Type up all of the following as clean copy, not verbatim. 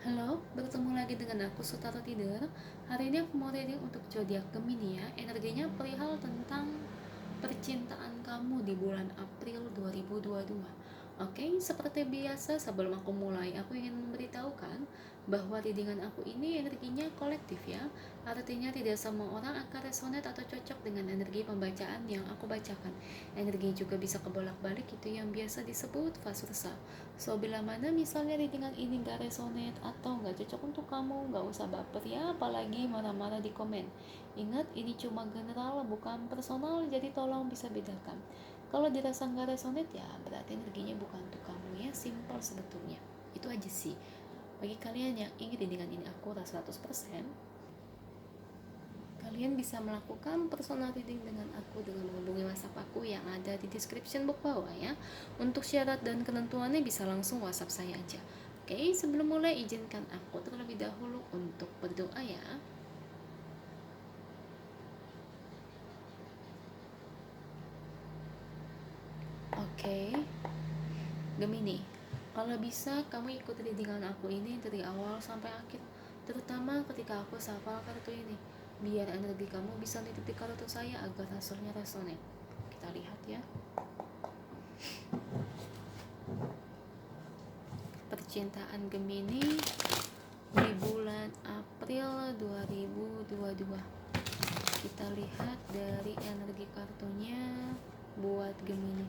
Halo, bertemu lagi dengan aku Sutara Tidur. Hari ini aku mau reading untuk zodiak Gemini ya. Energinya perihal tentang percintaan kamu di bulan April 2022. Oke, seperti biasa sebelum aku mulai, aku ingin memberitahukan bahwa readingan aku ini energinya kolektif ya. Artinya tidak semua orang akan resonate atau cocok dengan energi pembacaan yang aku bacakan. Energi juga bisa kebolak-balik, itu yang biasa disebut fase versa. So, bila mana misalnya readingan ini gak resonate atau gak cocok untuk kamu, gak usah baper ya, apalagi marah-marah di komen. Ingat, ini cuma general, bukan personal, jadi tolong bisa bedakan. Kalau dirasa nggak resonate ya berarti energinya bukan untuk kamu ya, simple sebetulnya. Itu aja sih. Bagi kalian yang ingin readingan ini akurat 100%, kalian bisa melakukan personal reading dengan aku dengan menghubungi WhatsApp aku yang ada di description box bawah ya. Untuk syarat dan ketentuannya bisa langsung WhatsApp saya aja. Oke, sebelum mulai izinkan aku terlebih dahulu untuk berdoa ya. Oke, Gemini, kalau bisa kamu ikut readingan aku ini dari awal sampai akhir, terutama ketika aku hafal kartu ini, biar energi kamu bisa nitip di kartu saya agar hasilnya resonate. Kita lihat ya. Percintaan Gemini di bulan April 2022. Kita lihat dari energi kartunya buat Gemini.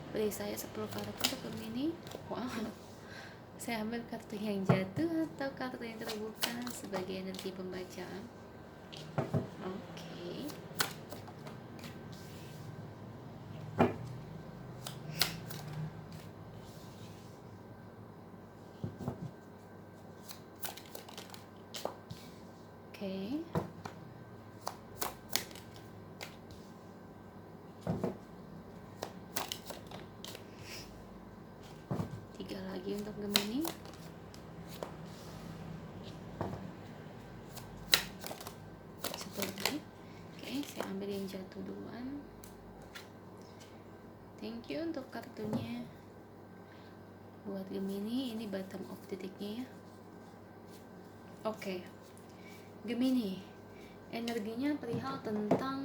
Beri saya 10 kartu untuk Gemini. Wow, saya ambil kartu yang jatuh atau kartu yang terbuka sebagai energi pembacaan. Oke. Oke. Tiga lagi untuk Gemini. Seperti. Oke, saya ambil yang jatuh duluan. Thank you untuk kartunya. Buat Gemini ini bottom of the deck-nya ya. Oke. Gemini, energinya perihal tentang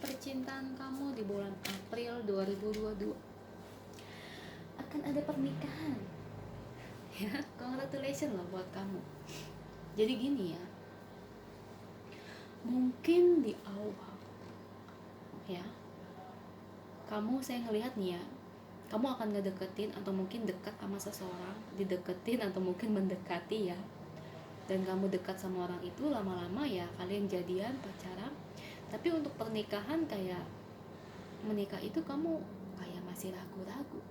percintaan kamu di bulan April 2022. Akan ada pernikahan. Ya, congratulations loh buat kamu. Jadi gini ya. Mungkin di awal ya, kamu saya ngelihat nih ya, kamu akan ngedeketin atau mungkin dekat sama seseorang, dideketin atau mungkin mendekati ya, dan kamu dekat sama orang itu, lama-lama ya kalian jadian, pacaran. Tapi untuk pernikahan kayak menikah itu kamu kayak masih ragu-ragu,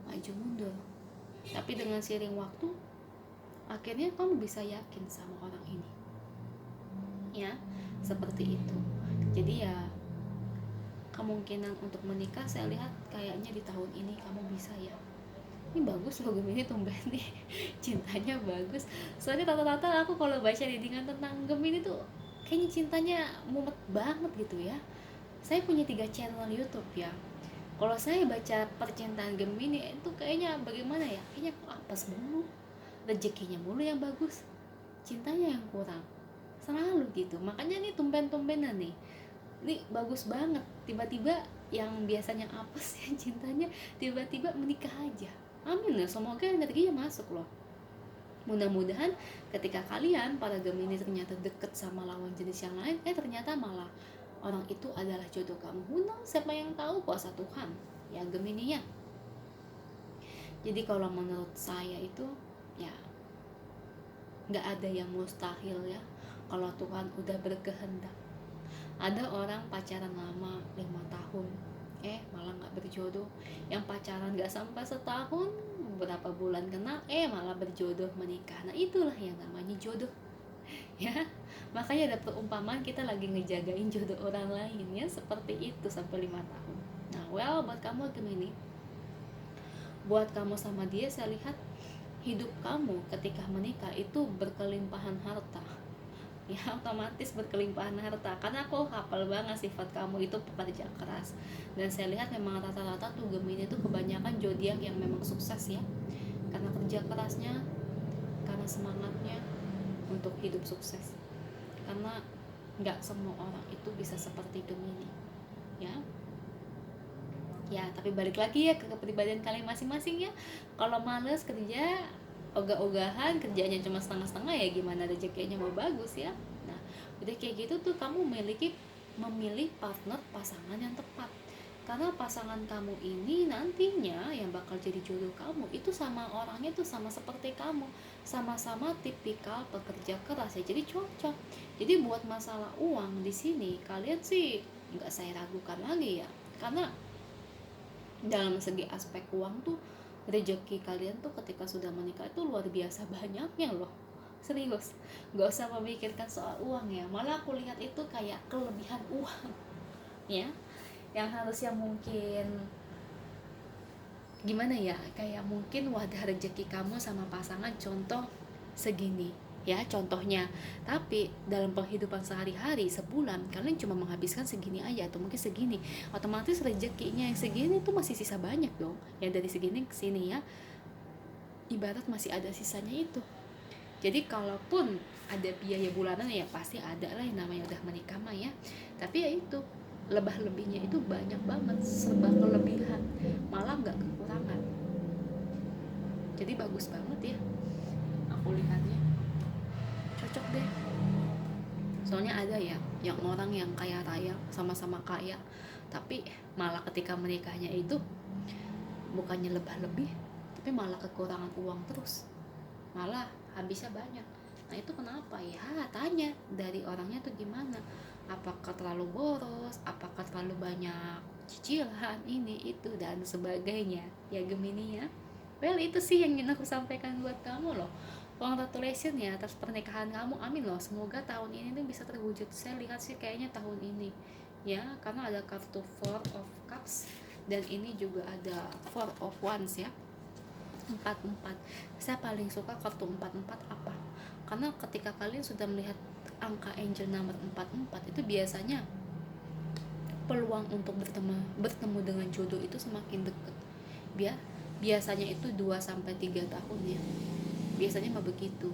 maju mundur. Tapi dengan seiring waktu akhirnya kamu bisa yakin sama orang ini ya, seperti itu. Jadi ya kemungkinan untuk menikah saya lihat kayaknya di tahun ini kamu bisa ya. Ini bagus loh Gemini, tumben nih cintanya bagus. Soalnya rata-rata aku kalau baca readingan tentang Gemini tuh kayaknya cintanya mumet banget gitu ya. Saya punya 3 channel YouTube ya. Kalau saya baca percintaan Gemini itu kayaknya bagaimana ya, kayaknya kok apes mulu, rezekinya mulu yang bagus, cintanya yang kurang selalu gitu. Makanya nih tumben-tumbenan nih, ini bagus banget, tiba-tiba yang biasanya apes ya cintanya tiba-tiba menikah aja. Amin ya, semoga energinya masuk loh. Mudah-mudahan ketika kalian para Gemini ternyata deket sama lawan jenis yang lain, ternyata malah orang itu adalah jodoh kamu. Siapa yang tahu, kuasa Tuhan ya Gemini ya. Jadi kalau menurut saya itu ya nggak ada yang mustahil ya kalau Tuhan udah berkehendak. Ada orang pacaran lama 5 tahun malah nggak berjodoh, yang pacaran nggak sampai setahun, berapa bulan kenal malah berjodoh menikah. Nah itulah yang namanya jodoh ya. Makanya ada perumpamaan kita lagi ngejagain jodoh orang lain ya, seperti itu sampai 5 tahun. Nah buat kamu Gemini, buat kamu sama dia, saya lihat hidup kamu ketika menikah itu berkelimpahan harta, ya otomatis berkelimpahan harta. Karena aku hafal banget sifat kamu itu pekerja keras, dan saya lihat memang rata-rata tuh Gemini itu kebanyakan zodiak yang memang sukses ya, karena kerja kerasnya, karena semangatnya untuk hidup sukses. Karena nggak semua orang itu bisa seperti Gemini ya. Ya tapi balik lagi ya ke kepribadian kalian masing-masing ya. Kalau males kerja, ogah-ogahan, kerjanya cuma setengah-setengah, ya gimana rezekinya mau bagus ya. Nah udah kayak gitu tuh kamu memilih partner pasangan yang tepat. Karena pasangan kamu ini nantinya yang bakal jadi jodoh kamu itu sama orangnya tuh sama seperti kamu, sama-sama tipikal pekerja keras ya, jadi cocok. Jadi buat masalah uang di sini kalian sih nggak saya ragukan lagi ya, karena dalam segi aspek uang tuh rezeki kalian tuh ketika sudah menikah itu luar biasa banyaknya loh, serius. Gak usah memikirkan soal uang ya, malah aku lihat itu kayak kelebihan uang ya, yang harusnya mungkin gimana ya, kayak mungkin wadah rezeki kamu sama pasangan contoh segini ya contohnya, tapi dalam penghidupan sehari-hari sebulan kalian cuma menghabiskan segini aja atau mungkin segini, otomatis rezekinya yang segini tuh masih sisa banyak dong, yang dari segini ke sini ya, ibarat masih ada sisanya itu. Jadi kalaupun ada biaya bulanan ya pasti ada lah, yang namanya udah menikah mah ya, tapi ya itu lebih-lebihnya itu banyak banget, serba kelebihan, malah nggak kekurangan. Jadi bagus banget ya aku lihatnya, cocok deh. Soalnya ada ya yang orang yang kaya raya, sama-sama kaya, tapi malah ketika menikahnya itu bukannya lebih-lebih, tapi malah kekurangan uang terus, malah habisnya banyak. Nah itu kenapa ya, tanya dari orangnya tuh gimana, apakah terlalu boros, apakah terlalu banyak cicilan, ini itu dan sebagainya ya Gemini ya. Well itu sih yang ingin aku sampaikan buat kamu loh. Congratulations ya atas pernikahan kamu, amin loh, semoga tahun ini tuh bisa terwujud. Saya lihat sih kayaknya tahun ini ya, karena ada kartu Four of Cups dan ini juga ada Four of Wands ya, 44. Saya paling suka kartu 44 apa? Karena ketika kalian sudah melihat angka angel number 44 itu biasanya peluang untuk bertemu dengan jodoh itu semakin dekat. Biasanya itu 2 sampai 3 tahun ya. Biasanya mah begitu.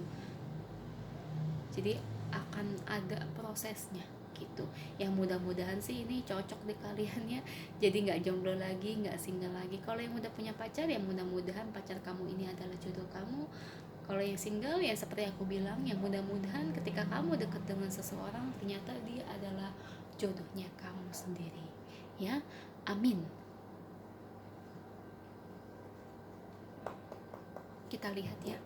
Jadi akan ada prosesnya gitu. Yang mudah-mudahan sih ini cocok di kalian ya. Jadi nggak jomblo lagi, nggak single lagi. Kalau yang udah punya pacar ya mudah-mudahan pacar kamu ini adalah jodoh kamu. Kalau yang single ya seperti aku bilang, yang mudah-mudahan ketika kamu dekat dengan seseorang ternyata dia adalah jodohnya kamu sendiri ya, amin. Kita lihat ya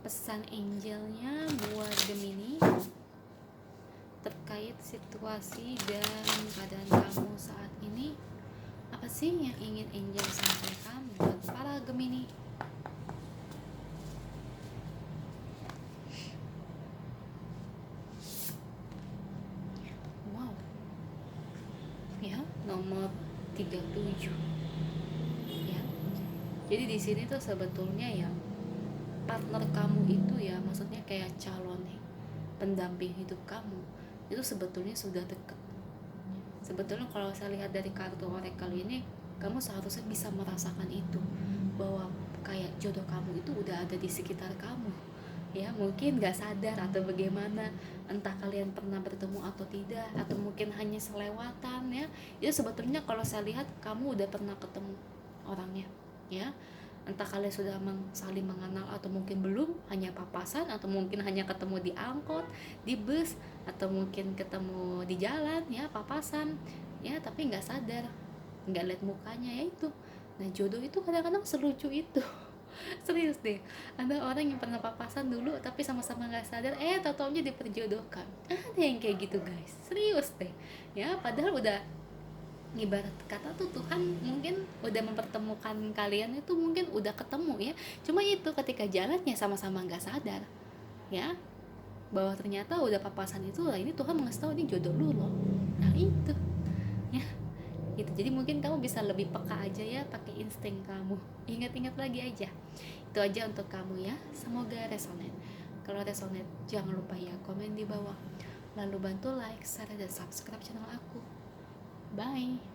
pesan angelnya buat Gemini terkait situasi dan keadaan kamu saat ini. Apa sih yang ingin angel sampaikan buat para Gemini? Wow ya, nomor 37 ya. Jadi di sini tuh sebetulnya ya partner kamu itu ya, maksudnya kayak calon pendamping hidup kamu itu sebetulnya sudah dekat. Sebetulnya kalau saya lihat dari kartu oracle ini, kamu seharusnya bisa merasakan itu, bahwa kayak jodoh kamu itu udah ada di sekitar kamu ya. Mungkin gak sadar atau bagaimana, entah kalian pernah bertemu atau tidak, atau mungkin hanya selewatan ya. Itu sebetulnya kalau saya lihat kamu udah pernah ketemu orangnya ya, entah kalian sudah saling mengenal atau mungkin belum, hanya papasan atau mungkin hanya ketemu di angkot, di bus, atau mungkin ketemu di jalan ya, papasan ya, tapi nggak sadar, nggak lihat mukanya ya itu. Nah jodoh itu kadang-kadang selucu itu serius deh, ada orang yang pernah papasan dulu tapi sama-sama nggak sadar, tau-taunya diperjodohkan. Ada yang kayak gitu guys, serius deh ya, padahal udah ibarat kata tuh Tuhan mungkin udah mempertemukan kalian itu, mungkin udah ketemu ya, cuma itu ketika jalannya sama-sama nggak sadar ya, bahwa ternyata udah papasan itu lah, ini Tuhan mengasih tahu ini jodoh lu loh. Nah itu ya gitu. Jadi mungkin kamu bisa lebih peka aja ya, pakai insting kamu, ingat-ingat lagi aja. Itu aja untuk kamu ya, semoga resonate. Kalau resonate, jangan lupa ya komen di bawah. Lalu bantu like, share, dan subscribe channel aku. Bye.